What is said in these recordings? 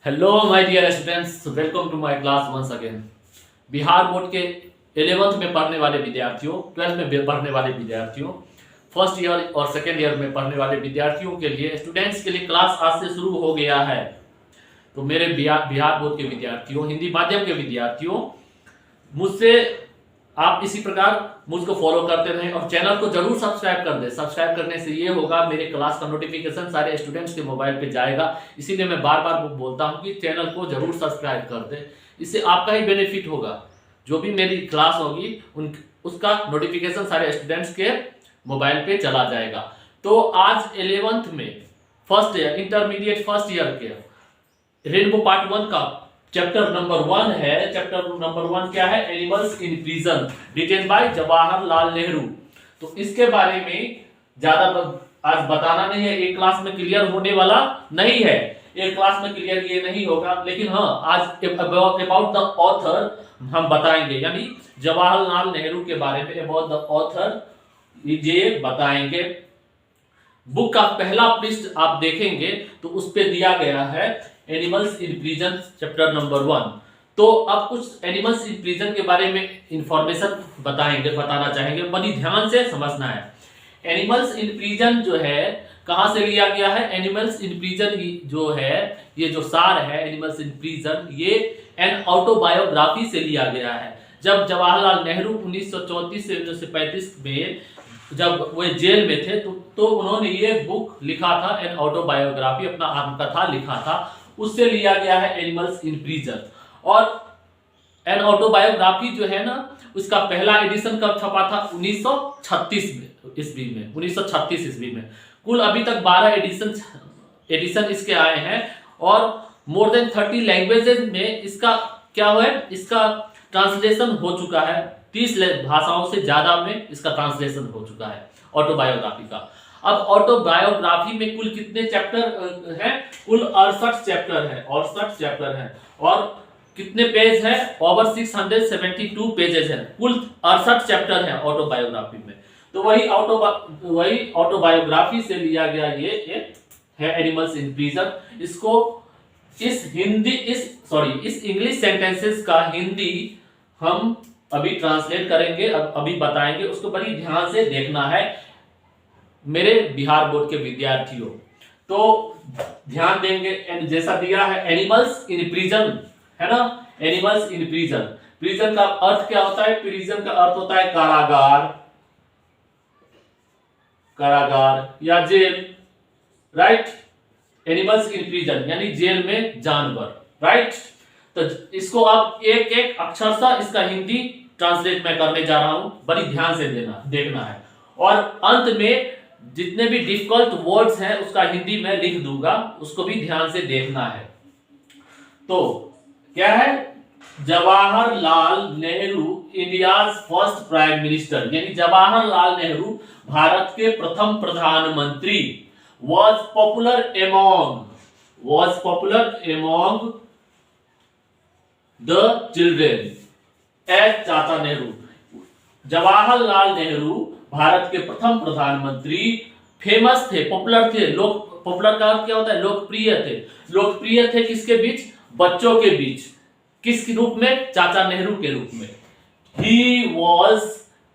Hello my dear students, welcome to my class once again. Bihar board के 11th में पढ़ने वाले विद्यार्थियों, 12th में पढ़ने वाले विद्यार्थियों, फर्स्ट ईयर और सेकेंड ईयर में पढ़ने वाले विद्यार्थियों के लिए, स्टूडेंट्स के लिए क्लास आज से शुरू हो गया है। तो मेरे बिहार बोर्ड के विद्यार्थियों, हिंदी माध्यम के विद्यार्थियों, मुझसे आप इसी प्रकार मुझको फॉलो करते रहें और चैनल को जरूर सब्सक्राइब कर दें। सब्सक्राइब करने से ये होगा, मेरे क्लास का नोटिफिकेशन सारे स्टूडेंट्स के मोबाइल पे जाएगा। इसीलिए मैं बार बार बोलता हूँ कि चैनल को जरूर सब्सक्राइब कर दें, इससे आपका ही बेनिफिट होगा। जो भी मेरी क्लास होगी उसका नोटिफिकेशन सारे स्टूडेंट्स के मोबाइल पे चला जाएगा। तो आज 11th में first year, intermediate first year के रेनबो पार्ट 1 का चैप्टर नंबर 1 है। चैप्टर नंबर 1 क्या है? Animals in prison, written by Jawaharlal Nehru. तो इसके बारे में ज्यादा आज बताना नहीं है, एक क्लास में क्लियर होने वाला नहीं है, एक क्लास में क्लियर ये नहीं होगा। लेकिन हाँ, आज अबाउट द ऑथर हम बताएंगे, यानी जवाहरलाल नेहरू के बारे में अबाउट द ऑथर ये बताएंगे। बुक का पहला पृष्ठ आप देखेंगे तो उस पे दिया गया है animals in prison chapter number 1। तो अब कुछ एनिमल्स इन प्रिजन के बारे में इंफॉर्मेशन बताना चाहेंगे, बड़ी ध्यान से समझना है। एनिमल्स इन प्रिजन जो है कहां से लिया गया है? एनिमल्स इन प्रिजन जो है, ये जो सार है एनिमल्स इन प्रिजन, ये एन ऑटोबायोग्राफी से लिया गया है। जब जवाहरलाल नेहरू 1934 से 1935 में जब वो जेल में थे तो उन्होंने ये बुक लिखा था, एन ऑटोबायोग्राफी, अपना आत्मकथा लिखा था, उससे लिया गया है एनिमल्स इन प्रिजन। और एन ऑटोबायोग्राफी जो है ना, उसका पहला एडिशन कब छपा था? 1936 ईस्वी में, 1936 ईस्वी में। कुल अभी तक 12 एडिशन इसके आए हैं और मोर देन 30 लैंग्वेजेस में इसका क्या हुआ है, इसका ट्रांसलेशन हो चुका है। 30 भाषाओं से ज्यादा में इसका ट्रांसलेशन हो चुका है ऑटोबायोग्राफी का। अब ऑटोबायोग्राफी में कुल कितने चैप्टर हैं? कुल 68 चैप्टर है, 68 चैप्टर है। और कितने पेज है? ओवर 672 पेजेस है। कुल 68 चैप्टर है ऑटोबायोग्राफी में। तो वही ऑटोबायोग्राफी से लिया गया ये है एनिमल्स इन प्रिजन। इसको इस इंग्लिश सेंटेंसेस का हिंदी हम अभी ट्रांसलेट करेंगे, अभी बताएंगे, उसको बड़ी ध्यान से देखना है मेरे बिहार बोर्ड के विद्यार्थियों। तो ध्यान देंगे, जैसा दिया है एनिमल्स इन प्रिजन, है ना, एनिमल्स इन प्रिजन। प्रिजन का अर्थ क्या होता है? प्रिजन का अर्थ होता है कारागार या jail, right. Animals in prison यानी जेल में जानवर, राइट। तो इसको आप एक एक अक्षर सा इसका हिंदी ट्रांसलेट मैं करने जा रहा हूं, बड़ी ध्यान से देखना है। और अंत में जितने भी डिफिकल्ट वर्ड्स हैं उसका हिंदी में लिख दूंगा, उसको भी ध्यान से देखना है। तो क्या है? Jawaharlal Nehru India's first prime minister, यानी जवाहरलाल नेहरू भारत के प्रथम प्रधानमंत्री। was popular among the children as चाचा नेहरू। जवाहरलाल नेहरू भारत के प्रथम प्रधानमंत्री, फेमस थे, पॉपुलर थे। पॉपुलर का अर्थ क्या होता है? लोकप्रिय थे। लोकप्रिय थे किसके बीच? बच्चों के बीच। किस रूप में? चाचा नेहरू के रूप में। He was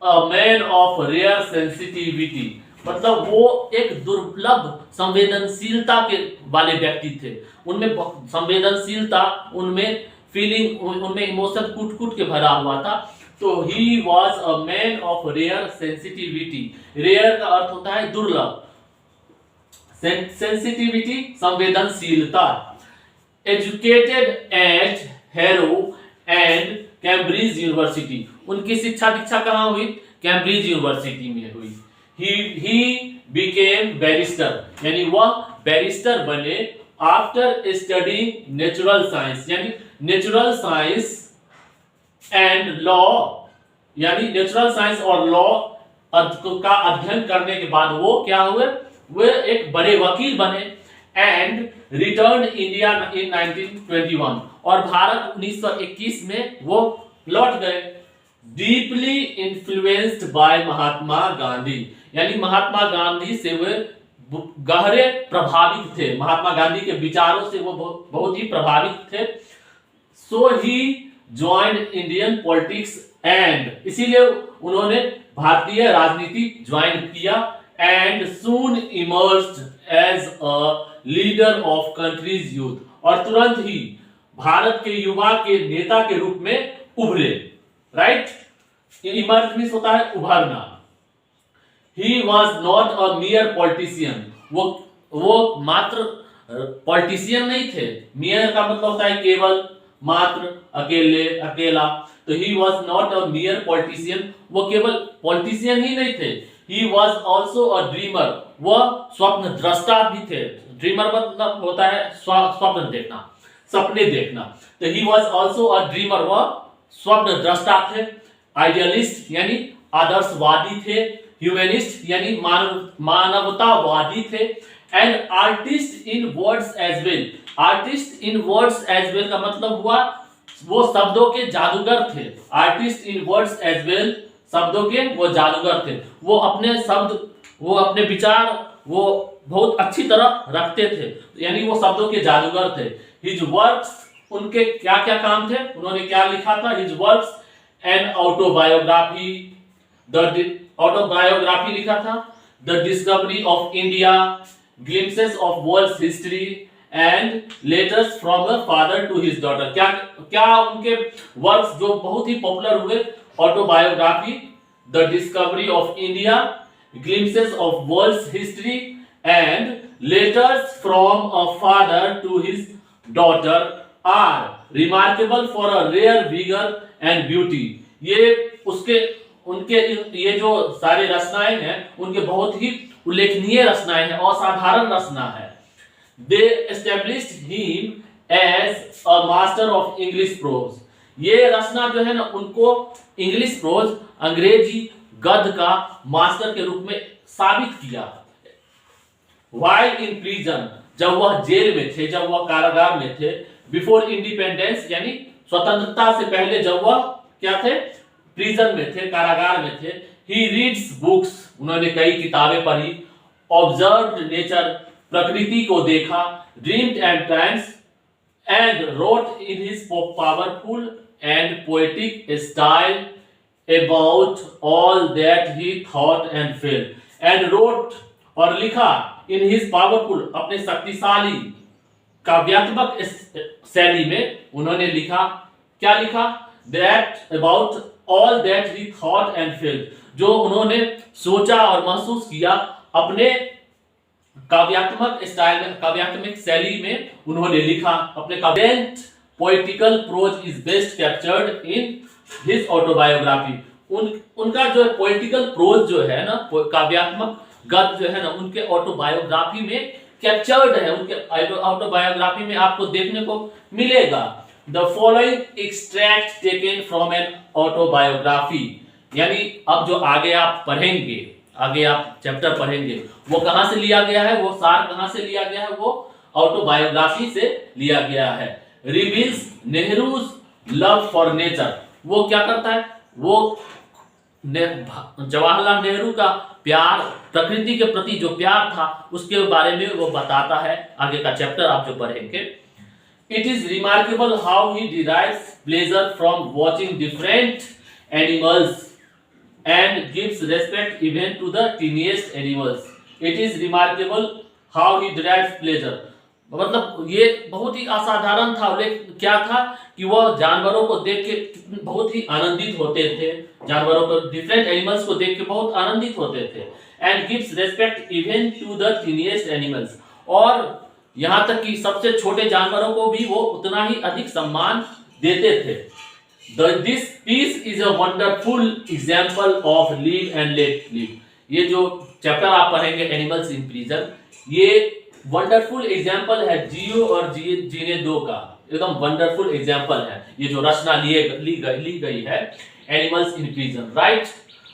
a man of rare sensitivity, मतलब वो एक दुर्लभ संवेदनशीलता के वाले व्यक्ति थे। उनमें संवेदनशीलता, उनमें फीलिंग, उनमें इमोशन कूट के भरा हुआ था। तो he was a man of rare sensitivity। Rare का अर्थ होता है दुर्लभ, सेंसिटिविटी संवेदनशीलता। Educated at Harrow and Cambridge university, उनकी शिक्षा दीक्षा कहाँ हुई? कैम्ब्रिज यूनिवर्सिटी में हुई। He became बैरिस्टर, यानी वह बैरिस्टर बने आफ्टर स्टडीइंग नेचुरल साइंस, यानी नेचुरल साइंस एंड लॉ, यानी नेचुरल साइंस और लॉ का अध्ययन करने के बाद वो क्या हुए? वे एक बड़े वकील बने। एंड रिटर्न इंडिया इन 1921, और भारत 1921 में वो लौट गए। Deeply influenced by Mahatma Gandhi, यानी महात्मा गांधी से वे गहरे प्रभावित थे, महात्मा गांधी के विचारों से वो बहुत ही प्रभावित थे। So he joined Indian politics and, इसीलिए उन्होंने भारतीय राजनीति ज्वाइन किया। And soon emerged as a leader of countries youth, और तुरंत ही भारत के युवा के नेता के रूप में उभरे। राइट, इमर्ज मींस होता है उभरना। He was not a mere politician, वो मात्र पॉलिटिशियन नहीं थे। मियर का मतलब होता है केवल, मात्र, अकेले, अकेला। तो ही was not a mere politician, वो केवल पॉलिटिशियन ही नहीं थे। He was also a dreamer, वह स्वप्न दृष्टा भी थे। ड्रीमर मतलब होता है स्वप्न देखना, सपने देखना। तो he was also a dreamer, वह स्वप्न दृष्टा थे। आइडियलिस्ट यानी आदर्शवादी थे। ह्यूमनिस्ट यानी मानवतावादी थे। And artist in words as well, artist in words as well का मतलब हुआ वो शब्दों के जादूगर थे। Artist in words as well, शब्दों के वो जादूगर थे। वो अपने शब्द, वो अपने विचार वो बहुत अच्छी तरह रखते थे, यानी वो शब्दों के जादूगर थे। हिज वर्क्स, उनके क्या क्या काम थे, उन्होंने क्या लिखा था। His works, an autobiography, autobiography लिखा था। The discovery of India, glimpses of world history and letters from the father to his daughter. क्या क्या उनके वर्क्स जो बहुत ही पॉपुलर हुए, autobiography, the discovery of India, glimpses of world history and letters from a father to his daughter are remarkable for a rare vigour and beauty. ये उसके उनके ये जो सारे रचनाएं हैं उनके बहुत ही उल्लेखनीय रचनाएं हैं, असाधारण रचना है। They established him as a master of English prose. ये रचना जो है ना उनको इंग्लिश प्रोज, अंग्रेजी गद्य का मास्टर के रूप में साबित किया। व्हाइल इन प्रिजन, जब वह जेल में थे, जब वह कारागार में थे। बिफोर इंडिपेंडेंस यानी स्वतंत्रता से पहले जब वह क्या थे, प्रिजन में थे, कारागार में थे। ही रीड्स बुक्स, उन्होंने कई किताबें पढ़ी। ऑब्जर्व्ड नेचर, प्रकृति को देखा। Dreamed and trance and wrote in his powerful and poetic style about all that he thought and felt. And wrote, और लिखा, इन हिज पावरफुल, अपने शक्तिशाली काव्यात्मक शैली में उन्होंने लिखा। क्या लिखा, that about all that he thought and felt, जो उन्होंने सोचा और महसूस किया अपने काव्यात्मक स्टाइल में, काव्यात्मक शैली में उन्होंने लिखा। अपने poetical prose is best captured in his autobiography. उनका जो पोएटिकल प्रोज जो है ना, काव्यात्मक गद्य जो है ना, उनके ऑटोबायोग्राफी में कैप्चर्ड है। उनके ऑटोबायोग्राफी में आपको देखने को मिलेगा। The following extract taken from an autobiography, यानी अब जो आगे आप पढ़ेंगे, आगे आप चैप्टर पढ़ेंगे, वो कहां से लिया गया है, वो सार कहां से लिया गया है, वो ऑटोबायोग्राफी से लिया गया है। Reveals Nehru's love for nature, वो क्या करता है, वो जवाहरलाल नेहरू का प्यार, प्रकृति के प्रति जो प्यार था उसके बारे में वो बताता है। आगे का चैप्टर आप जो पढ़ेंगे। It is remarkable how he derives pleasure from watching different animals and gives respect even to the tiniest animals. It is remarkable how he derives pleasure, मतलब ये बहुत ही असाधारण था। लेकिन क्या था कि वह जानवरों को देख के बहुत ही आनंदित होते थे, जानवरों को, डिफरेंट एनिमल्स को देख के बहुत आनंदित होते थे। And gives respect even to the tiniest animals, और यहाँ तक कि सबसे छोटे जानवरों को भी वो उतना ही अधिक सम्मान देते थे। This piece is a wonderful example of live and let live. ये जो चैप्टर आप पढ़ेंगे एनिमल्स इन प्रिजन, ये वंडरफुल एग्जाम्पल है जियो और जीने दो का, एकदम वंडरफुल एग्जाम्पल है ये जो रचना ली गई है एनिमल्स इन प्रिजन। राइट,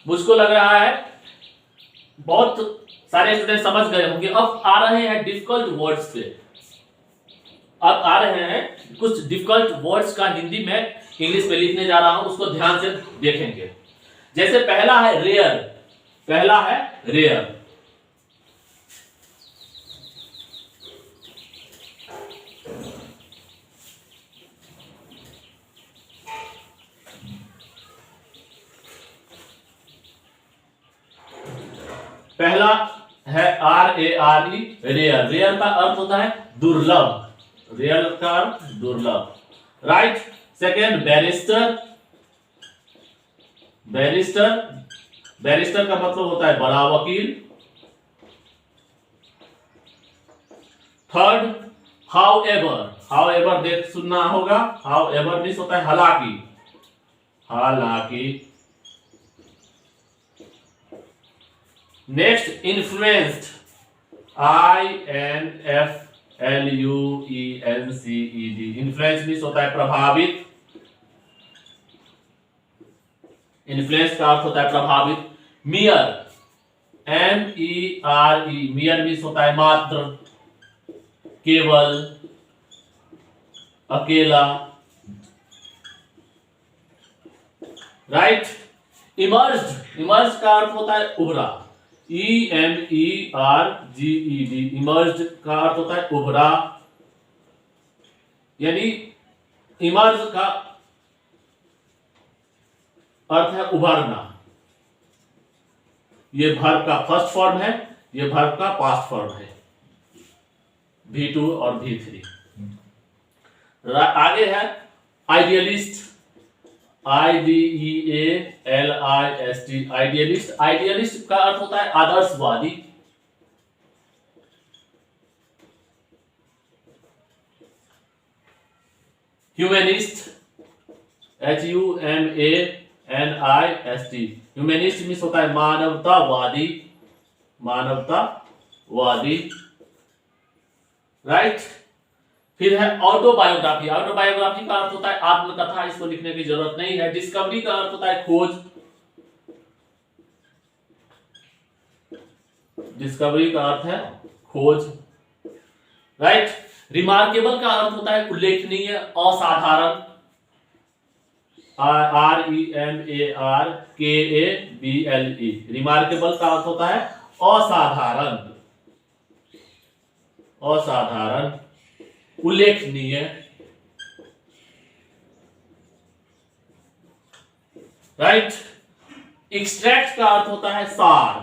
मुझको लग रहा है बहुत सारे स्टूडेंट समझ गए होंगे। अब आ रहे हैं डिफिकल्ट वर्ड्स पे, अब आ रहे हैं कुछ डिफिकल्ट वर्ड्स का हिंदी में इंग्लिश में लिखने जा रहा हूं, उसको ध्यान से देखेंगे। जैसे पहला है रेयर, पहला है रेयर। पहला है RARE, रेयर। रेयर का अर्थ होता है दुर्लभ, रेयर का अर्थ दुर्लभ, right. Second barrister, barrister, barrister का मतलब होता है बड़ा वकील। थर्ड हाउएवर, हाउएवर देख सुनना होगा, हाउएवर मींस होता है हालांकि, हालांकि। Next influenced, INFLUENCED, influence means होता है प्रभावित, इन्फ्लुएंस का अर्थ होता है प्रभावित। मियर, MERE, मियर मींस होता है मात्र, केवल, अकेला, राइट। इमर्ज्ड, इमर्ज का अर्थ होता है उभरा, EMERGED, इमर्ज्ड का अर्थ होता है उभरा, यानी इमर्ज का अर्थ है उभरना। ये वर्ब का फर्स्ट फॉर्म है, ये वर्ब का पास्ट फॉर्म है, V2 और V3। आगे है आइडियलिस्ट, IDEALIST, आइडियलिस्ट। आइडियलिस्ट का अर्थ होता है आदर्शवादी, ह्यूमनिस्ट, HUMANIST, ह्यूमनिस्ट मींस होता है मानवतावादी, मानवतावादी, राइट। फिर है ऑटोबायोग्राफी, ऑटोबायोग्राफी का अर्थ होता है आत्मकथा, इसको लिखने की जरूरत नहीं है। डिस्कवरी का अर्थ होता है खोज, डिस्कवरी का अर्थ है खोज, राइट। रिमार्केबल का अर्थ होता है उल्लेखनीय, असाधारण, REMARKABLE, रिमार्केबल का अर्थ होता है असाधारण, असाधारण, उल्लेखनीय, राइट। एक्सट्रैक्ट का अर्थ होता है सार,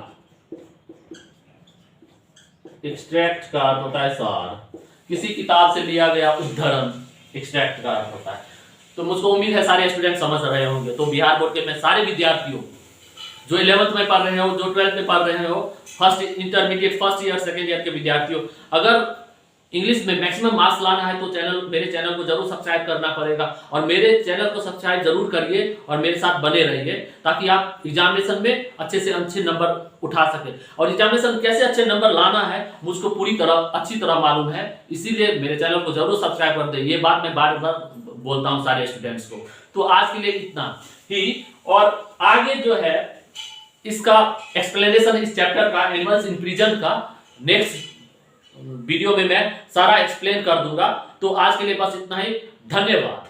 एक्सट्रैक्ट का अर्थ होता है सार, किसी किताब से लिया गया उद्धरण, एक्सट्रैक्ट का अर्थ होता है। तो मुझको उम्मीद है सारे स्टूडेंट समझ रहे होंगे। तो बिहार बोर्ड के मैं सारे विद्यार्थियों जो 11th में पढ़ रहे हो, जो 12th में पढ़ रहे हो, first intermediate first year second year के विद्यार्थियों, अगर इंग्लिश में मैक्सिमम मार्क्स लाना है तो मेरे चैनल को जरूर सब्सक्राइब करना पड़ेगा, और मेरे चैनल को सब्सक्राइब जरूर करिए और मेरे साथ बने रहिए, ताकि आप एग्जामिनेशन में अच्छे से अच्छे नंबर उठा सके। और एग्जामिनेशन कैसे अच्छे नंबर लाना है मुझको पूरी तरह अच्छी तरह मालूम है, इसीलिए मेरे चैनल को जरूर सब्सक्राइब कर दे। ये बात मैं बार बार बोलता हूँ सारे स्टूडेंट्स को। तो आज के लिए इतना ही, और आगे जो है इसका एक्सप्लेनेशन इस चैप्टर का, एनिमल्स इन प्रिजन का, नेक्स्ट वीडियो में मैं सारा एक्सप्लेन कर दूंगा। तो आज के लिए बस इतना ही, धन्यवाद।